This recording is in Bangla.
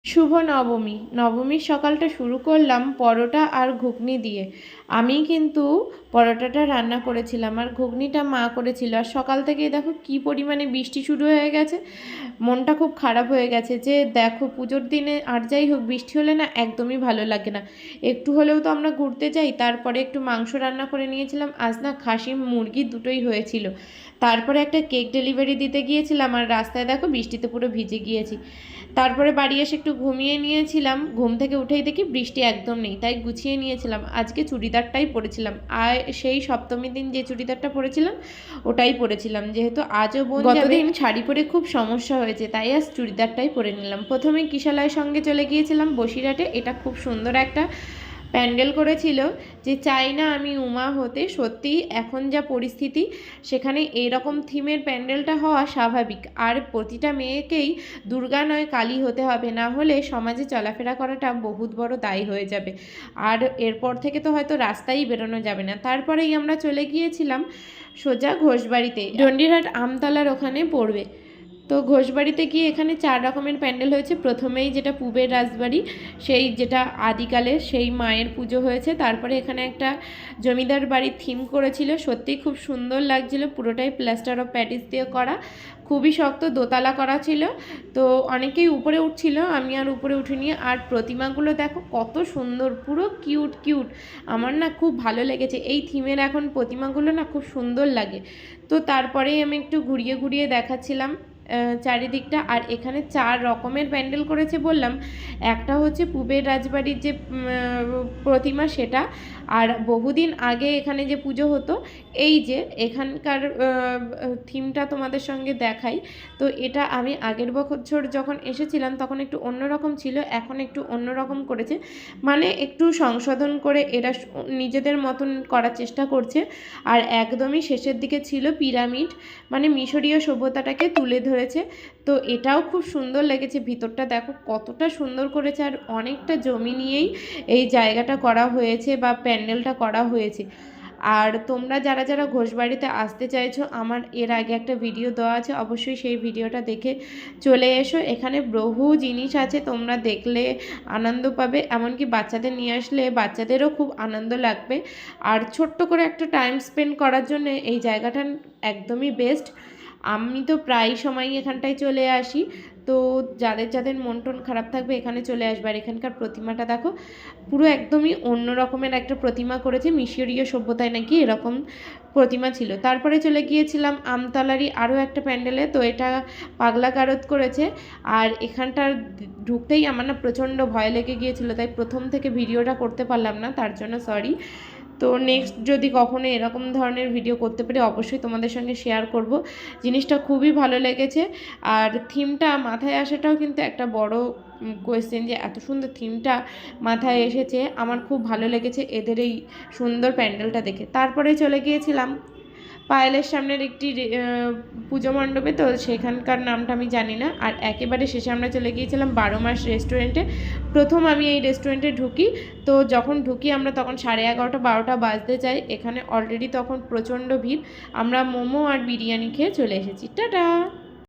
শুভ নবমী। নবমীর সকালটা শুরু করলাম পরোটা আর ঘুগনি দিয়ে। আমি কিন্তু পরোটাটা রান্না করেছিলাম আর ঘুগনিটা মা করেছিল। আর সকাল থেকেই দেখো কী পরিমাণে বৃষ্টি শুরু হয়ে গেছে। মনটা খুব খারাপ হয়ে গেছে যে দেখো পুজোর দিনে আর যাই হোক বৃষ্টি হলে না একদমই ভালো লাগে না। একটু হলেও তো আমরা ঘুরতে যাই। তারপরে একটু মাংস রান্না করে নিয়েছিলাম। আজ না খাসি মুরগি দুটোই হয়েছিল। তারপরে একটা কেক ডেলিভারি দিতে গিয়েছিলাম আর রাস্তায় দেখো বৃষ্টিতে পুরো ভিজে গিয়েছি। তারপরে বাড়ি এসে একটু ঘুমিয়ে নিয়েছিলাম। ঘুম থেকে উঠেই দেখি বৃষ্টি একদম নেই, তাই গুছিয়ে নিয়েছিলাম। আজকে চুড়িদারটাই পরেছিলাম আর সেই সপ্তমীর দিন যে চুড়িদারটা পরেছিলাম ওটাই পরেছিলাম, যেহেতু আজও বোন যাবে। গতদিন শাড়ি পরে খুব সমস্যা হয়েছে, তাই আজ চুড়িদারটাই পরে নিলাম। প্রথমে কিশালয়ের সঙ্গে চলে গিয়েছিলাম বসিরহাটে। এটা খুব সুন্দর একটা প্যান্ডেল করেছিল, যে চাই না আমি উমা হতে। সত্যি এখন যা পরিস্থিতি সেখানে এইরকম থিমের প্যান্ডেলটা হওয়া স্বাভাবিক। আর প্রতিটা মেয়েকেই দুর্গা নয় কালী হতে হবে, না হলে সমাজে চলাফেরা করাটা বহুত বড় দায় হয়ে যাবে। আর এরপর থেকে তো হয়তো রাস্তায় বেরোনো যাবে না। তারপরেই আমরা চলে গিয়েছিলাম সোজা ঘোষবাড়িতে, ডন্ডিরহাট আমতলার ওখানে পড়বে। তো ঘোষবাড়িতে গিয়ে এখানে 4 রকমের প্যান্ডেল হয়েছে। প্রথমেই যেটা পূবের রাজবাড়ি, সেই যেটা আদিকালের সেই মায়ের পুজো হয়েছে। তারপরে এখানে একটা জমিদার বাড়ির থিম করেছিল, সত্যিই খুব সুন্দর লাগছিল। পুরোটাই প্লাস্টার অফ প্যারিস দিয়ে করা, খুবই শক্ত, দোতলা করা ছিল। তো অনেকেই উপরে উঠছিল, আমি আর উপরে উঠিনি। আর প্রতিমাগুলো দেখো কত সুন্দর, পুরো কিউট কিউট। আমার না খুব ভালো লেগেছে এই থিমের এখন প্রতিমাগুলো, না খুব সুন্দর লাগে। তো তারপরেই আমি একটু ঘুরিয়ে ঘুরিয়ে দেখাচ্ছিলাম চারিদিকটা। আর এখানে 4 রকমের প্যান্ডেল করেছে বললাম। একটা হচ্ছে পূবের রাজবাড়ির যে প্রতিমা সেটা, আর বহুদিন আগে এখানে যে পুজো হতো, এই যে এখানকার থিমটা তোমাদের সঙ্গে দেখাই। তো এটা আমি আগের বছর যখন এসেছিলাম তখন একটু অন্যরকম ছিল, এখন একটু অন্যরকম করেছে। মানে একটু সংশোধন করে এরা নিজেদের মতন করার চেষ্টা করছে। আর একদমই শেষের দিকে ছিল পিরামিড, মানে মিশরীয় সভ্যতাটাকে তুলে ধরেছে। তো এটাও খুব সুন্দর লেগেছে। ভিতরটা দেখো কতটা সুন্দর করেছে। আর অনেকটা জমি নিয়েই এই জায়গাটা করা হয়েছে বা প্যান্ডেলটা করা হয়েছে। আর তোমরা যারা যারা ঘোষবাড়িতে আসতে চাইছো, আমার এর আগে একটা ভিডিও দেওয়া আছে, অবশ্যই সেই ভিডিওটা দেখে চলে এসো। এখানে বহু জিনিস আছে, তোমরা দেখলে আনন্দ পাবে। এমনকি বাচ্চাদের নিয়ে আসলে বাচ্চাদেরও খুব আনন্দ লাগবে। আর ছোট্ট করে একটা টাইম স্পেন্ড করার জন্য এই জায়গাটা একদমই বেস্ট। আমি তো প্রায় সময়ই এখানটায় চলে আসি। তো যাদের যাদের মন টন খারাপ থাকবে এখানে চলে আসবে। আর এখানকার প্রতিমাটা দেখো, পুরো একদমই অন্য রকমের একটা প্রতিমা করেছে। মিশরীয় সভ্যতায় নাকি এরকম প্রতিমা ছিল। তারপরে চলে গিয়েছিলাম আমতলারই আরও একটা প্যান্ডেলে। তো এটা পাগলা গারদ করেছে। আর এখানটার ঢুকতেই আমার না প্রচণ্ড ভয় লেগে গিয়েছিল, তাই প্রথম থেকে ভিডিওটা করতে পারলাম না, তার জন্য সরি। তো নেক্সট যদি কখনো এরকম ধরনের ভিডিও করতে পারি অবশ্যই তোমাদের সঙ্গে শেয়ার করব। জিনিসটা খুবই ভালো লেগেছে। আর থিমটা মাথায় আসাটাও কিন্তু একটা বড় কোয়েশ্চেন, যে এত সুন্দর থিমটা মাথায় এসেছে। আমার খুব ভালো লেগেছে এদের এই সুন্দর প্যান্ডেলটা দেখে। তারপরে চলে গিয়েছিলাম পায়েলের সামনের একটি পুজো মণ্ডপে। তো সেখানকার নামটা আমি জানি না। আর একেবারে শেষে আমরা চলে গিয়েছিলাম 12 মাস রেস্টুরেন্টে। প্রথম আমি এই রেস্টুরেন্টে ঢুকি। তো যখন ঢুকি আমরা তখন 11:30 12টা বাজতে চাই। এখানে অলরেডি তখন প্রচণ্ড ভিড়। আমরা মোমো আর বিরিয়ানি খেয়ে চলে এসেছি। টাটা।